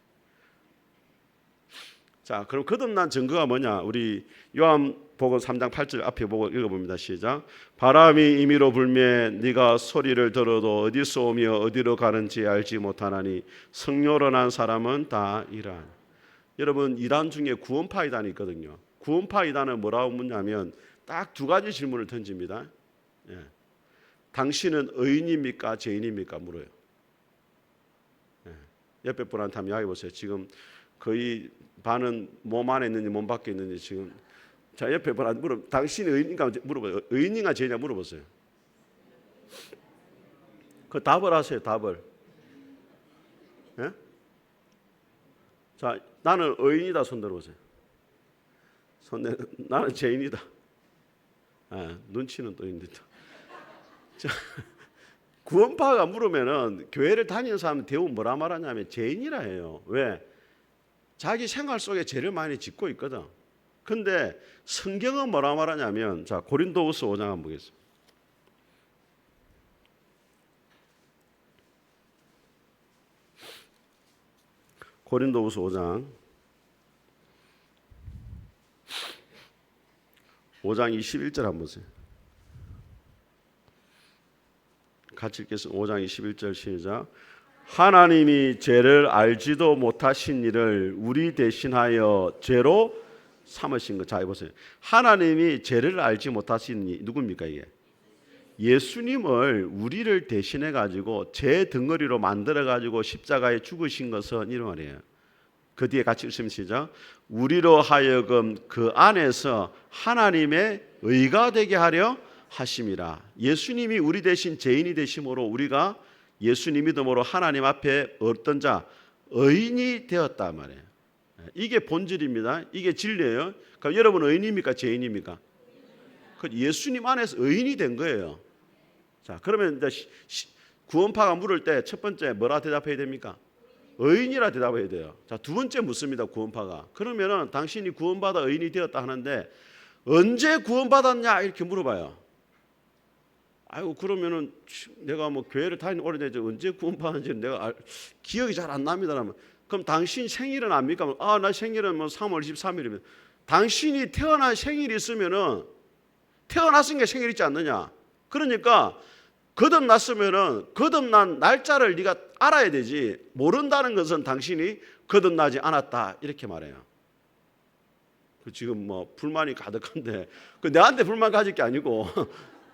자, 그럼 거듭난 증거가 뭐냐? 우리 요한복음 3장 8절 앞에 보고 읽어봅니다. 시작. 바람이 임의로 불매 네가 소리를 들어도 어디서 오며 어디로 가는지 알지 못하나니 성령으로 난 사람은 다 이란. 여러분, 이단 중에 구원파 이단이 있거든요. 구원파 이단은 뭐라고 묻냐면 딱 두 가지 질문을 던집니다. 당신은 의인입니까? 죄인입니까? 물어요. 옆에 분한테 한번 이야기해 보세요. 지금 거의 반은 몸 안에 있는지 몸 밖에 있는지 지금. 자, 옆에 분한테 당신이 의인인가 물어봐요. 의인인가 죄인인가 물어보세요. 그 답을 하세요. 답을. 예? 자, 나는 의인이다. 손 들어보세요. 나는 죄인이다. 눈치는 또 있는데. 자, 구원파가 물으면은 교회를 다니는 사람은 대부분 뭐라 말하냐면 죄인이라 해요. 왜? 자기 생활 속에 죄를 많이 짓고 있거든. 근데 성경은 뭐라 말하냐면, 자, 고린도후서 5장 한번 보겠습니다. 고린도후서 5장 21절 한번 보세요. 같이 읽겠습니다. 5장 21절 시작. 하나님이 죄를 알지도 못하신 이를 우리 대신하여 죄로 삼으신 것. 자, 보세요. 하나님이 죄를 알지 못하신 이 누굽니까 이게? 예수님을 우리를 대신해 가지고 죄 덩어리로 만들어 가지고 십자가에 죽으신 것은 이런 말이에요. 그 뒤에 같이 읽으시면 시작. 우리로 하여금 그 안에서 하나님의 의가 되게 하려 하심이라. 예수님이 우리 대신 죄인이 되심으로 우리가 예수님 믿음으로 하나님 앞에 어떤 자 의인이 되었다 말이에요. 이게 본질입니다. 이게 진리예요. 그럼 여러분 의인입니까? 죄인입니까? 예수님 안에서 의인이 된 거예요. 자, 그러면 이제 구원파가 물을 때 첫 번째 뭐라 대답해야 됩니까? 의인이라 대답해야 돼요. 자, 두 번째 묻습니다. 구원파가. 그러면은 당신이 구원받아 의인이 되었다 하는데 언제 구원받았냐 이렇게 물어봐요. 아이고 그러면은 내가 뭐 교회를 다니는 오래되지 언제 구원받았는지 내가 기억이 잘 안 납니다. 그럼 당신 생일은 압니까? 아, 나 생일은 뭐 3월 23일이면 당신이 태어난 생일이 있으면은 태어났은 게 생일이지 않느냐? 그러니까 거듭났으면은 거듭난 날짜를 네가 알아야 되지. 모른다는 것은 당신이 거듭나지 않았다 이렇게 말해요. 지금 뭐 불만이 가득한데 내한테 불만 가질 게 아니고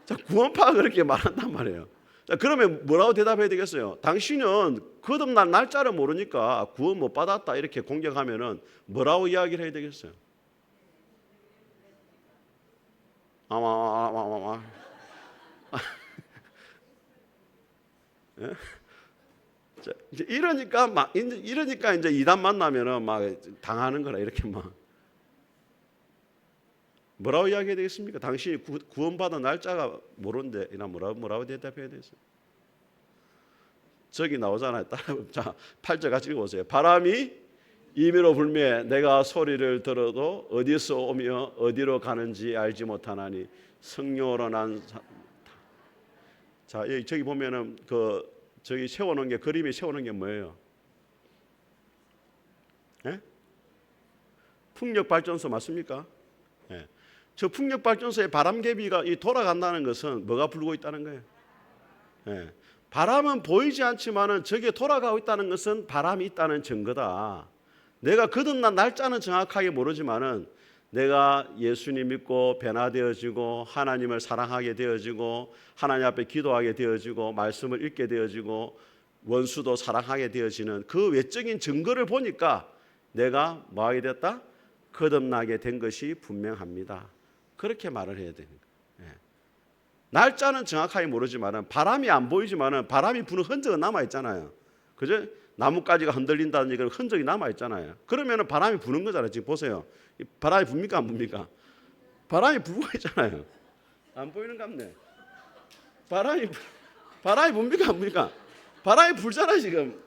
자, 구원파가 그렇게 말한단 말이에요. 자, 그러면 뭐라고 대답해야 되겠어요? 당신은 거듭난 날짜를 모르니까 구원 못 받았다 이렇게 공격하면은 뭐라고 이야기를 해야 되겠어요? 예? 자, 이러니까 이제 이단 만나면은 막 당하는 거라 이렇게 막 뭐라고 이야기해야 되겠습니까? 당신이 구원받은 날짜가 모르는데 이나 뭐라고 대답해야 되겠어요? 저기 나오잖아요. 자, 8절 같이 읽어보세요. 바람이 임의로 불매 내가 소리를 들어도 어디서 오며 어디로 가는지 알지 못하나니 성령으로 난 자, 저기 보면은 저기 세워놓은 게 그림이 세워놓은 게 뭐예요? 예? 풍력발전소 맞습니까? 예. 저 풍력발전소의 바람개비가 돌아간다는 것은 뭐가 불고 있다는 거예요? 예. 바람은 보이지 않지만은 저게 돌아가고 있다는 것은 바람이 있다는 증거다. 내가 거듭난 날짜는 정확하게 모르지만은 내가 예수님 믿고 변화되어지고 하나님을 사랑하게 되어지고 하나님 앞에 기도하게 되어지고 말씀을 읽게 되어지고 원수도 사랑하게 되어지는 그 외적인 증거를 보니까 내가 뭐하게 됐다? 거듭나게 된 것이 분명합니다. 그렇게 말을 해야 되는 거예요. 날짜는 정확하게 모르지만은 바람이 안 보이지만은 바람이 부는 흔적은 남아 있잖아요. 그죠? 나뭇가지가 흔들린다는 그런 흔적이 남아 있잖아요. 그러면은 바람이 부는 거잖아요. 지금 보세요. 바람이 붑니까 안 붑니까? 바람이 불고 있잖아요. 안 보이는 같네. 바람이 붑니까 안 붑니까? 바람이 불잖아요 지금.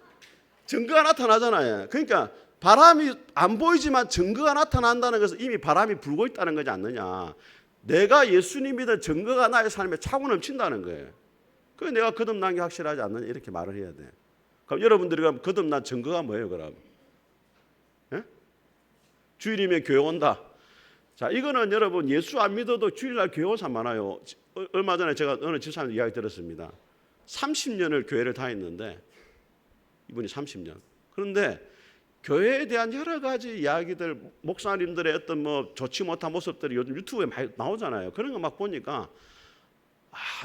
증거가 나타나잖아요. 그러니까 바람이 안 보이지만 증거가 나타난다는 것은 이미 바람이 불고 있다는 거지 않느냐. 내가 예수님 믿은 증거가 나의 삶에 차고 넘친다는 거예요. 그 내가 거듭난 게 확실하지 않느냐 이렇게 말을 해야 돼. 그럼 여러분들이 그럼 거듭난 증거가 뭐예요 그럼? 예? 주일이면 교회 온다. 자, 이거는 여러분 예수 안 믿어도 주일날 교회 온 사람 많아요. 얼마 전에 제가 어느 집사님 이야기 들었습니다. 30년을 교회를 다녔는데 이분이 30년. 그런데 교회에 대한 여러 가지 이야기들, 목사님들의 어떤 뭐 좋지 못한 모습들이 요즘 유튜브에 많이 나오잖아요. 그런 거 막 보니까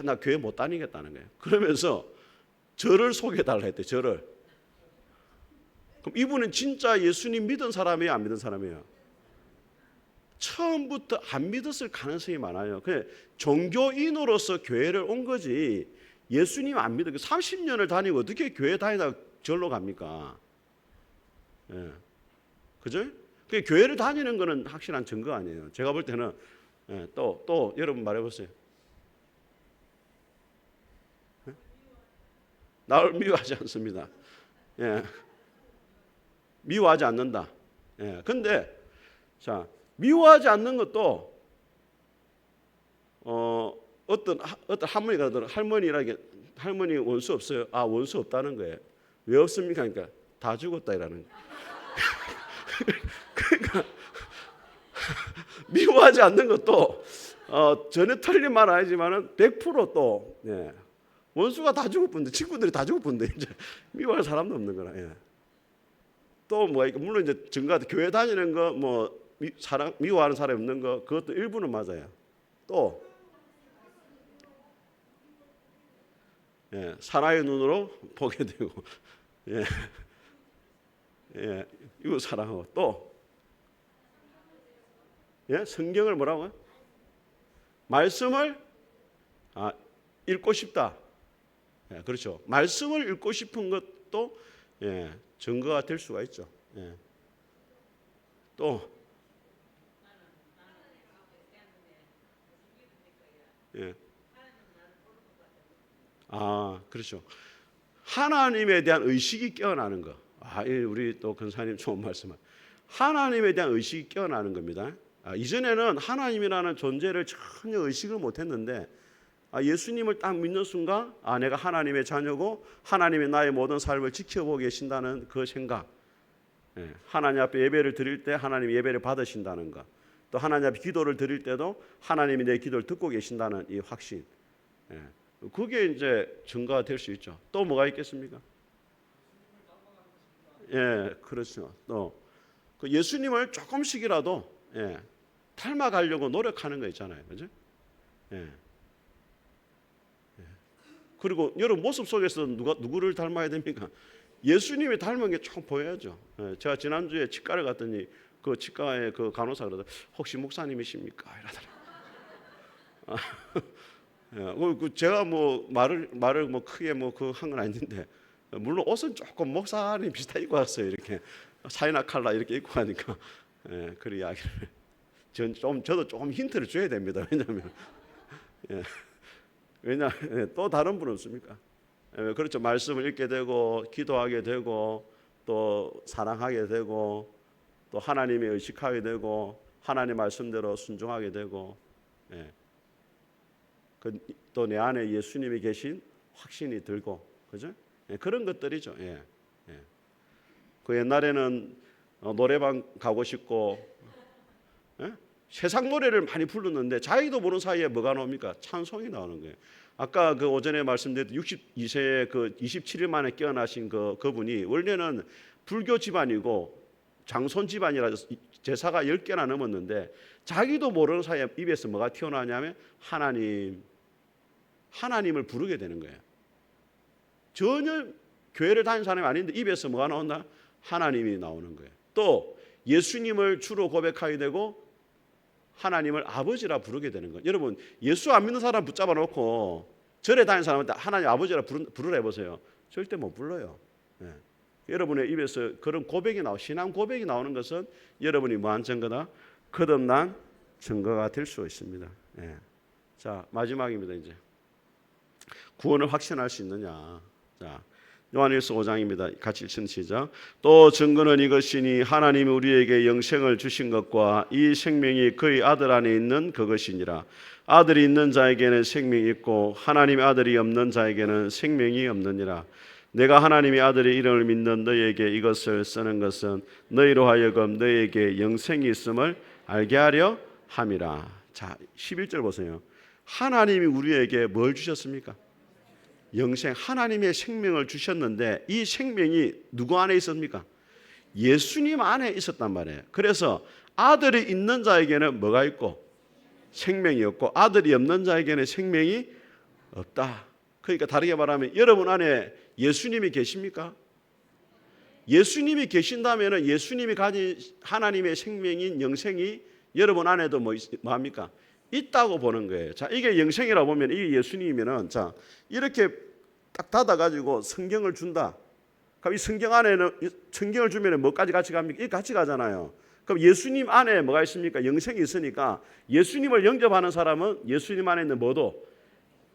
나 교회 못 다니겠다는 거예요. 그러면서 저를 소개해달라 했대. 저를. 그럼 이분은 진짜 예수님 믿은 사람이에요? 안 믿은 사람이에요? 처음부터 안 믿었을 가능성이 많아요. 그냥 종교인으로서 교회를 온 거지 예수님 안 믿어. 30년을 다니고 어떻게 교회 다니다 절로 갑니까? 예. 그죠? 그 교회를 다니는 거는 확실한 증거 아니에요. 제가 볼 때는 또 여러분 말해보세요. 예? 나를 미워하지 않습니다. 예. 미워하지 않는다. 예. 근데 자 미워하지 않는 것도 어떤 할머니가 그러더라고요. 할머니 원수 없어요. 아 원수 없다는 거예요. 왜 없습니까? 그러니까 다 죽었다 이라는 거예요. 그러니까 미워하지 않는 것도 전혀 틀린 말 아니지만은 100%또 예. 원수가 다 죽을 뿐데 친구들이 다 죽을 뿐데 이제 미워할 사람도 없는 거라. 예. 또 뭐 물론 이제 증거 교회 다니는 거 뭐 미워하는 사람이 없는 거 그것도 일부는 맞아요. 또 예, 사랑의 눈으로 보게 되고 예. 예, 이거 사랑하고 또 예, 성경을 뭐라고요? 말씀을 읽고 싶다. 예, 그렇죠. 말씀을 읽고 싶은 것도 예, 증거가 될 수가 있죠. 예. 또 예. 그렇죠. 하나님에 대한 의식이 깨어나는 거. 우리 또 근사님 좋은 말씀. 하나님에 대한 의식이 깨어나는 겁니다. 이전에는 하나님이라는 존재를 전혀 의식을 못했는데 예수님을 딱 믿는 순간 내가 하나님의 자녀고 하나님이 나의 모든 삶을 지켜보고 계신다는 그 생각. 하나님 앞에 예배를 드릴 때 하나님이 예배를 받으신다는 것. 또 하나님 앞에 기도를 드릴 때도 하나님이 내 기도를 듣고 계신다는 이 확신. 그게 이제 증거가 될 수 있죠. 또 뭐가 있겠습니까? 예, 그렇죠. 또 그 예수님을 조금씩이라도 닮아가려고 노력하는 거 있잖아요, 그죠? 예. 그리고 여러분 모습 속에서 누구를 닮아야 됩니까? 예수님이 닮은 게 조금 보여야죠. 제가 지난주에 치과를 갔더니 그 치과의 그 간호사 그러더라고요. 혹시 목사님이십니까? 이러더라고요. 제가 뭐 말을 뭐 크게 뭐 그 한 건 아닌데 물론 옷은 조금 목사님 비슷하게 입고 왔어요. 이렇게 사이나 칼라 이렇게 입고 가니까 그 이야기를 저도 조금 힌트를 줘야 됩니다. 왜냐하면 또 다른 분은 없습니까? 그렇죠. 말씀을 읽게 되고 기도하게 되고 또 사랑하게 되고 또 하나님의 의식하게 되고 하나님 말씀대로 순종하게 되고 또 내 안에 예수님이 계신 확신이 들고 그죠? 그런 것들이죠. 그 옛날에는 노래방 가고 싶고 세상 노래를 많이 불렀는데 자기도 모르는 사이에 뭐가 나옵니까? 찬송이 나오는 거예요. 아까 그 오전에 말씀드렸던 62세에 그 27일 만에 깨어나신 그분이 원래는 불교 집안이고 장손 집안이라 제사가 10개나 넘었는데 자기도 모르는 사이에 입에서 뭐가 튀어나오냐면 하나님을 부르게 되는 거예요. 전혀 교회를 다니는 사람이 아닌데 입에서 뭐가 나온다? 하나님이 나오는 거예요. 또 예수님을 주로 고백하게 되고 하나님을 아버지라 부르게 되는 거예요. 여러분 예수 안 믿는 사람 붙잡아 놓고 절에 다니는 사람한테 하나님 아버지라 부르라 해보세요. 절대 못 불러요. 여러분의 입에서 그런 고백이 신앙 고백이 나오는 것은 여러분이 뭐한 증거다? 거듭난 증거가 될 수 있습니다. 자 마지막입니다. 이제 구원을 확신할 수 있느냐? 자 요한일서 5장입니다. 같이 읽는 시작. 또 증거는 이것이니 하나님이 우리에게 영생을 주신 것과 이 생명이 그의 아들 안에 있는 그것이니라. 아들이 있는 자에게는 생명이 있고 하나님의 아들이 없는 자에게는 생명이 없느니라. 내가 하나님의 아들의 이름을 믿는 너희에게 이것을 쓰는 것은 너희로 하여금 너희에게 영생이 있음을 알게 하려 함이라. 자 11절 보세요. 하나님이 우리에게 뭘 주셨습니까? 영생, 하나님의 생명을 주셨는데 이 생명이 누구 안에 있습니까? 예수님 안에 있었단 말이에요. 그래서 아들이 있는 자에게는 뭐가 있고 생명이 없고 아들이 없는 자에게는 생명이 없다. 그러니까 다르게 말하면 여러분 안에 예수님이 계십니까? 예수님이 계신다면 예수님이 가진 하나님의 생명인 영생이 여러분 안에도 뭐합니까? 있다고 보는 거예요. 자, 이게 영생이라고 보면 이게 예수님이면은 자, 이렇게 딱 닫아 가지고 성경을 준다. 그럼 이 성경 안에는 성경을 주면은 뭐까지 같이 갑니까? 이 같이 가잖아요. 그럼 예수님 안에 뭐가 있습니까? 영생이 있으니까 예수님을 영접하는 사람은 예수님 안에 있는 뭐도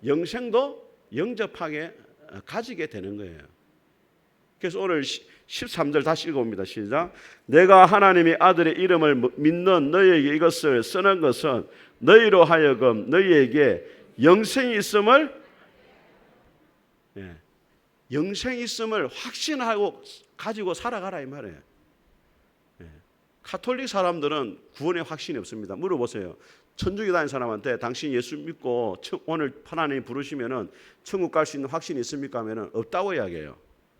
영생도 영접하게 가지게 되는 거예요. 그래서 오늘 13절 다시 읽어봅니다. 시작. 내가 하나님의 아들의 이름을 믿는 너희에게 이것을 쓰는 것은 너희로 하여금 너희에게 영생이 있음을 영생이 있음을 확신하고 가지고 살아가라 이 말이에요. 가톨릭 사람들은 구원의 확신이 없습니다. 물어보세요. 천주교 다니는 사람한테 당신 예수 믿고 오늘 하나님 부르시면은 천국 갈 수 있는 확신이 있습니까? 하면은 없다고 이야기해요.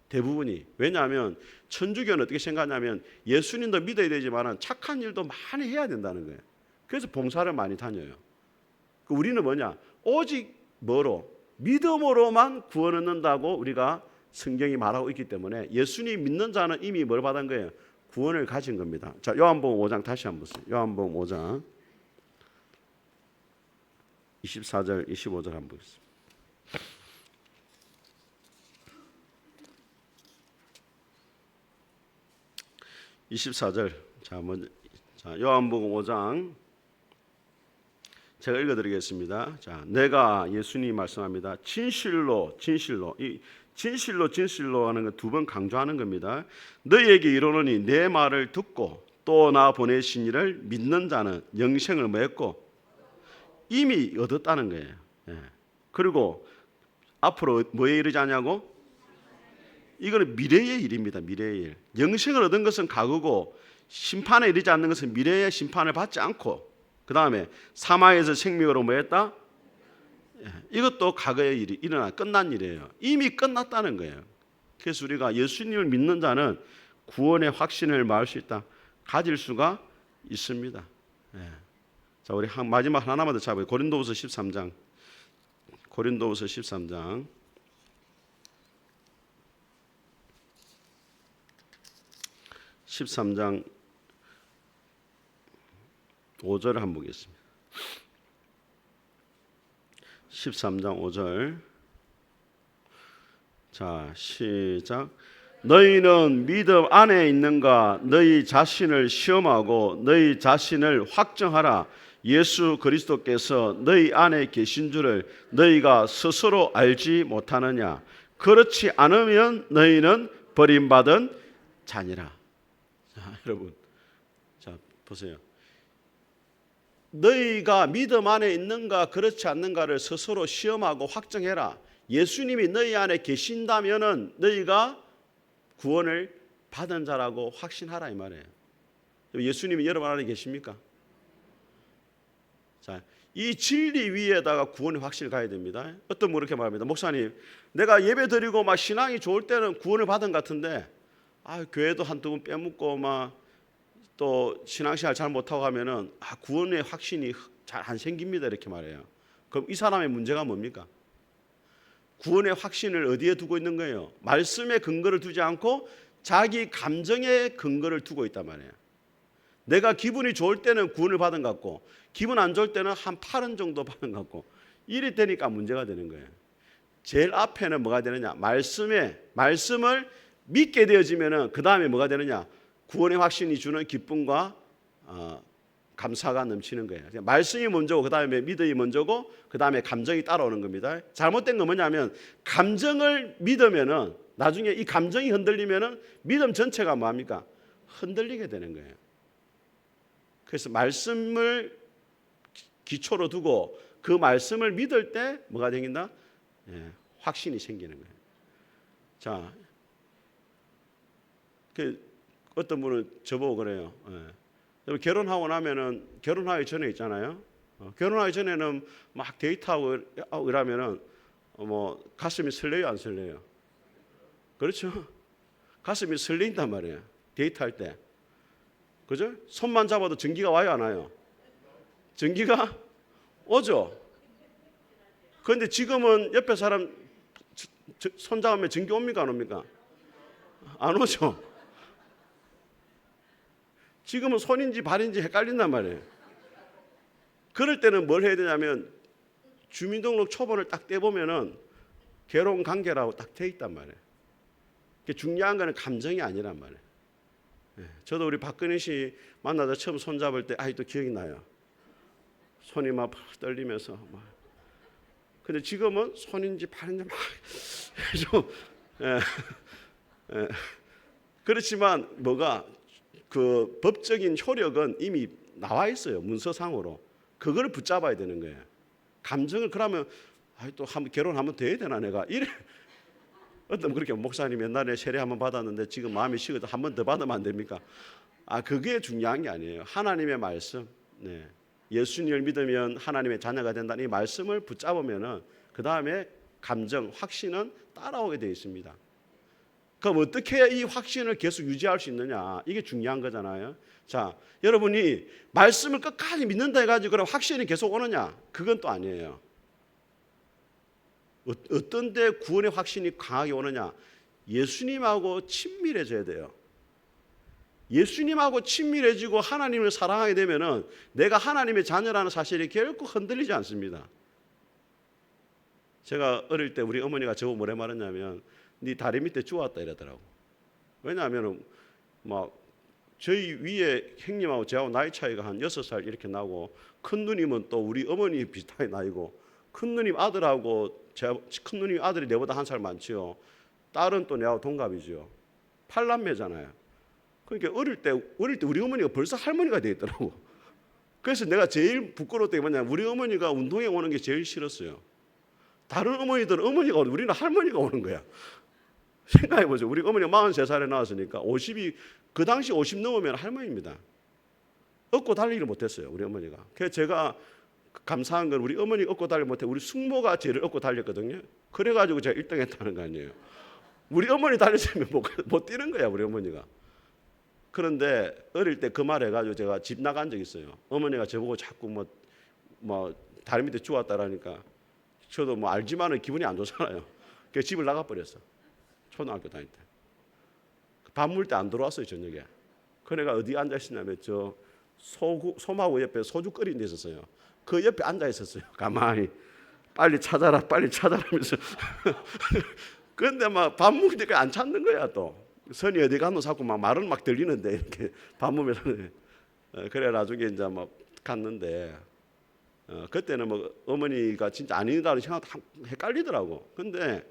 대부분이. 왜냐하면 천주교는 어떻게 생각하냐면 예수님도 믿어야 되지만 착한 일도 많이 해야 된다는 거예요. 그래서 봉사를 많이 다녀요. 우리는 뭐냐? 오직 뭐로? 믿음으로만 구원 얻는다고 우리가 성경이 말하고 있기 때문에 예수님 믿는 자는 이미 뭘 받은 거예요? 구원을 가진 겁니다. 자, 요한복음 5장 다시 한번 보세요. 요한복음 5장 24절 25절 한번 보겠습니다. 24절. 자, 먼저 요한복음 5장 제가 읽어드리겠습니다. 자, 내가 예수님이 말씀합니다. 진실로 이 진실로 하는 거 두 번 강조하는 겁니다. 너희에게 이르노니 내 말을 듣고 또 나 보내신 이를 믿는 자는 영생을 맺고 이미 얻었다는 거예요. 예. 그리고 앞으로 뭐에 이르지 않냐고? 이거는 미래의 일입니다. 미래의 일. 영생을 얻은 것은 과거고 심판에 이르지 않는 것은 미래의 심판을 받지 않고 그 다음에 사망에서 생명으로 뭐했다? 이것도 과거의 일이 끝난 일이에요. 이미 끝났다는 거예요. 그래서 우리가 예수님을 믿는 자는 구원의 확신을 말할 수 있다. 가질 수가 있습니다. 자, 우리 마지막 하나만 더 잡아요. 고린도후서 13장. 13장 5절을 한번 보겠습니다. 13장 5절. 자, 시작. 너희는 믿음 안에 있는가? 너희 자신을 시험하고 너희 자신을 확정하라. 예수 그리스도께서 너희 안에 계신 줄을 너희가 스스로 알지 못하느냐? 그렇지 않으면 너희는 버림받은 자니라. 자, 여러분, 자 보세요. 너희가 믿음 안에 있는가 그렇지 않는가를 스스로 시험하고 확정해라. 예수님이 너희 안에 계신다면은 너희가 구원을 받은 자라고 확신하라 이 말이에요. 예수님이 여러분 안에 계십니까? 자, 이 진리 위에다가 구원의 확신을 가야 됩니다. 어떤 분 이렇게 말합니다. 목사님, 내가 예배 드리고 막 신앙이 좋을 때는 구원을 받은 것 같은데, 교회도 한두 번 빼먹고 막 또 신앙생활 잘 못하고 하면은 구원의 확신이 잘 안 생깁니다. 이렇게 말해요. 그럼 이 사람의 문제가 뭡니까? 구원의 확신을 어디에 두고 있는 거예요? 말씀에 근거를 두지 않고 자기 감정에 근거를 두고 있단 말이에요. 내가 기분이 좋을 때는 구원을 받은 것 같고 기분 안 좋을 때는 한 8원 정도 받은 것 같고 이래 되니까 문제가 되는 거예요. 제일 앞에는 뭐가 되느냐? 말씀을 믿게 되어지면은 그 다음에 뭐가 되느냐? 구원의 확신이 주는 기쁨과 감사가 넘치는 거예요. 말씀이 먼저고 그 다음에 믿음이 먼저고 그 다음에 감정이 따라오는 겁니다. 잘못된 건 뭐냐면 감정을 믿으면은 나중에 이 감정이 흔들리면은 믿음 전체가 뭐합니까? 흔들리게 되는 거예요. 그래서 말씀을 기초로 두고 그 말씀을 믿을 때 뭐가 생긴다? 확신이 생기는 거예요. 자, 어떤 분은 저보고 그래요. 결혼하고 나면은 결혼하기 전에 있잖아요. 결혼하기 전에는 막 데이트하고 이러면은 뭐 가슴이 설레요, 안 설레요? 그렇죠? 가슴이 설레인단 말이에요. 데이트할 때, 그죠? 손만 잡아도 전기가 와요, 안 와요? 전기가 오죠. 그런데 지금은 옆에 사람 손 잡으면 전기 옵니까, 안 옵니까? 안 오죠. 지금은 손인지 발인지 헷갈린단 말이에요. 그럴 때는 뭘 해야 되냐면 주민등록 초본을 딱 떼보면은 괴로운 관계라고 딱 돼 있단 말이에요. 중요한 거는 감정이 아니란 말이에요. 저도 우리 박근혜 씨 만나서 처음 손잡을 때 아직도 기억이 나요. 손이 막 떨리면서 막. 근데 지금은 손인지 발인지 막 좀 그렇지만 뭐가 그 법적인 효력은 이미 나와 있어요. 문서상으로. 그걸 붙잡아야 되는 거예요. 감정을 그러면 또 한번 결혼 한번 더 해야 되나 내가 이래. 어떤 그렇게 목사님 옛날에 세례 한번 받았는데 지금 마음이 식어도 한 번 더 받으면 안 됩니까? 그게 중요한 게 아니에요. 하나님의 말씀. 네. 예수님을 믿으면 하나님의 자녀가 된다는 이 말씀을 붙잡으면은 그 다음에 감정, 확신은 따라오게 되어 있습니다. 그럼 어떻게 해야 이 확신을 계속 유지할 수 있느냐? 이게 중요한 거잖아요. 자, 여러분이 말씀을 끝까지 믿는다 해가지고 그럼 확신이 계속 오느냐? 그건 또 아니에요. 어떤 데 구원의 확신이 강하게 오느냐? 예수님하고 친밀해져야 돼요. 예수님하고 친밀해지고 하나님을 사랑하게 되면은 내가 하나님의 자녀라는 사실이 결코 흔들리지 않습니다. 제가 어릴 때 우리 어머니가 저보고 뭐래 말했냐면 네 다리 밑에 주웠다 이러더라고. 왜냐하면 막 저희 위에 형님하고 저하고 나이 차이가 한 6살 이렇게 나고, 큰 누님은 또 우리 어머니 비슷하게 나이고, 큰 누님 아들하고 큰 누님 아들이 내보다 1살 많지요. 딸은 또 내하고 동갑이죠. 8남매잖아요. 그러니까 어릴 때 우리 어머니가 벌써 할머니가 돼 있더라고. 그래서 내가 제일 부끄러웠던 게 뭐냐면 우리 어머니가 운동회 오는 게 제일 싫었어요. 다른 어머니들은 어머니가 오는, 우리는 할머니가 오는 거야. 생각해보죠. 우리 어머니가 43살에 나왔으니까 50이, 그 당시 50 넘으면 할머니입니다. 업고 달리기를 못했어요, 우리 어머니가. 그래서 제가 감사한 건 우리 어머니가 업고 달리기 못해 우리 숙모가 쟤를 업고 달렸거든요. 그래가지고 제가 1등 했다는 거 아니에요. 우리 어머니 달렸으면 못 뛰는 거야, 우리 어머니가. 그런데 어릴 때 그 말 해가지고 제가 집 나간 적 있어요. 어머니가 저보고 자꾸 뭐 다리 밑에 죽었다라니까 저도 뭐 알지만은 기분이 안 좋잖아요. 그래서 집을 나가버렸어. 초등학교 다닐 때. 밥 먹을 때 안 들어왔어요, 저녁에. 그래가 어디 앉아 있었냐면 저 소마구 옆에 소주 끓이는 데 있었어요. 그 옆에 앉아 있었어요. 가만히 빨리 찾아라 하면서. 그런데 막 밥 먹을 때까지 안 찾는 거야 또. 선이 어디 갔노 자꾸 막 말은 막 들리는데 이렇게 밥 먹으면서. 그래 나중에 이제 막 갔는데 그때는 뭐 어머니가 진짜 아니다는 생각 헷갈리더라고. 근데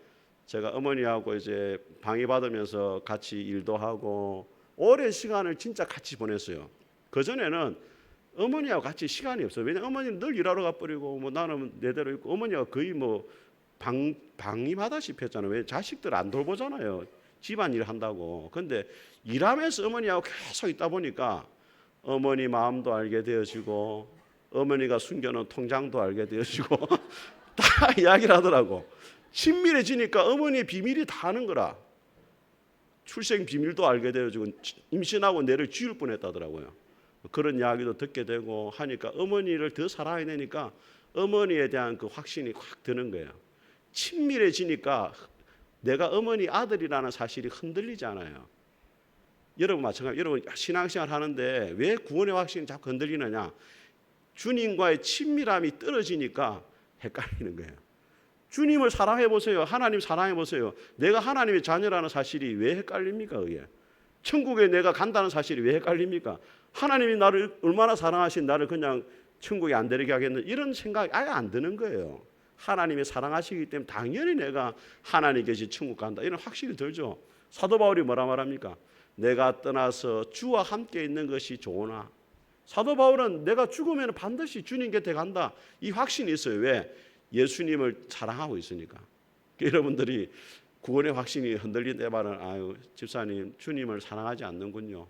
제가 어머니하고 이제 방위 받으면서 같이 일도 하고 오랜 시간을 진짜 같이 보냈어요. 그 전에는 어머니하고 같이 시간이 없어요. 왜냐면 어머니는 늘 일하러 가버리고 뭐 나는 내대로 있고, 어머니가 거의 뭐 방임하다시피 했잖아요. 왜 자식들 안 돌보잖아요. 집안일 한다고. 근데 일하면서 어머니하고 계속 있다 보니까 어머니 마음도 알게 되어지고 어머니가 숨겨놓은 통장도 알게 되어지고 다 이야기를 하더라고. 친밀해지니까 어머니의 비밀이 다 아는 거라. 출생 비밀도 알게 되어지고 임신하고 내를 지울 뻔했다더라고요. 그런 이야기도 듣게 되고 하니까 어머니를 더 사랑해야 되니까 어머니에 대한 그 확신이 확 드는 거예요. 친밀해지니까 내가 어머니 아들이라는 사실이 흔들리지 않아요. 여러분 마찬가지. 여러분 신앙생활 하는데 왜 구원의 확신이 자꾸 흔들리느냐? 주님과의 친밀함이 떨어지니까 헷갈리는 거예요. 주님을 사랑해 보세요. 하나님 사랑해 보세요. 내가 하나님의 자녀라는 사실이 왜 헷갈립니까? 그게 천국에 내가 간다는 사실이 왜 헷갈립니까? 하나님이 나를 얼마나 사랑하신 나를 그냥 천국에 안 데리게 하겠는 이런 생각이 아예 안 드는 거예요. 하나님이 사랑하시기 때문에 당연히 내가 하나님 계신 천국 간다 이런 확신이 들죠. 사도 바울이 뭐라 말합니까? 내가 떠나서 주와 함께 있는 것이 좋으나. 사도 바울은 내가 죽으면 반드시 주님 곁에 간다 이 확신이 있어요. 왜? 예수님을 사랑하고 있으니까. 여러분들이 구원의 확신이 흔들린 때 말은 아유 집사님 주님을 사랑하지 않는군요.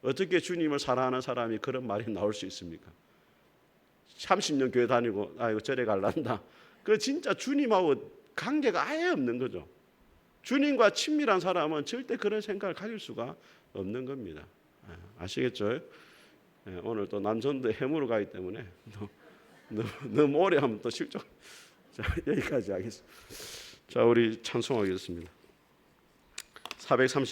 어떻게 주님을 사랑하는 사람이 그런 말이 나올 수 있습니까? 30년 교회 다니고 아이고 절에 갈란다. 그 진짜 주님하고 관계가 아예 없는 거죠. 주님과 친밀한 사람은 절대 그런 생각을 가질 수가 없는 겁니다. 아시겠죠? 오늘 또 남전도 해무로 가기 때문에 너무 오래 하면 또 실적. 자, 여기까지 하겠습니다. 자, 우리 찬송하겠습니다. 430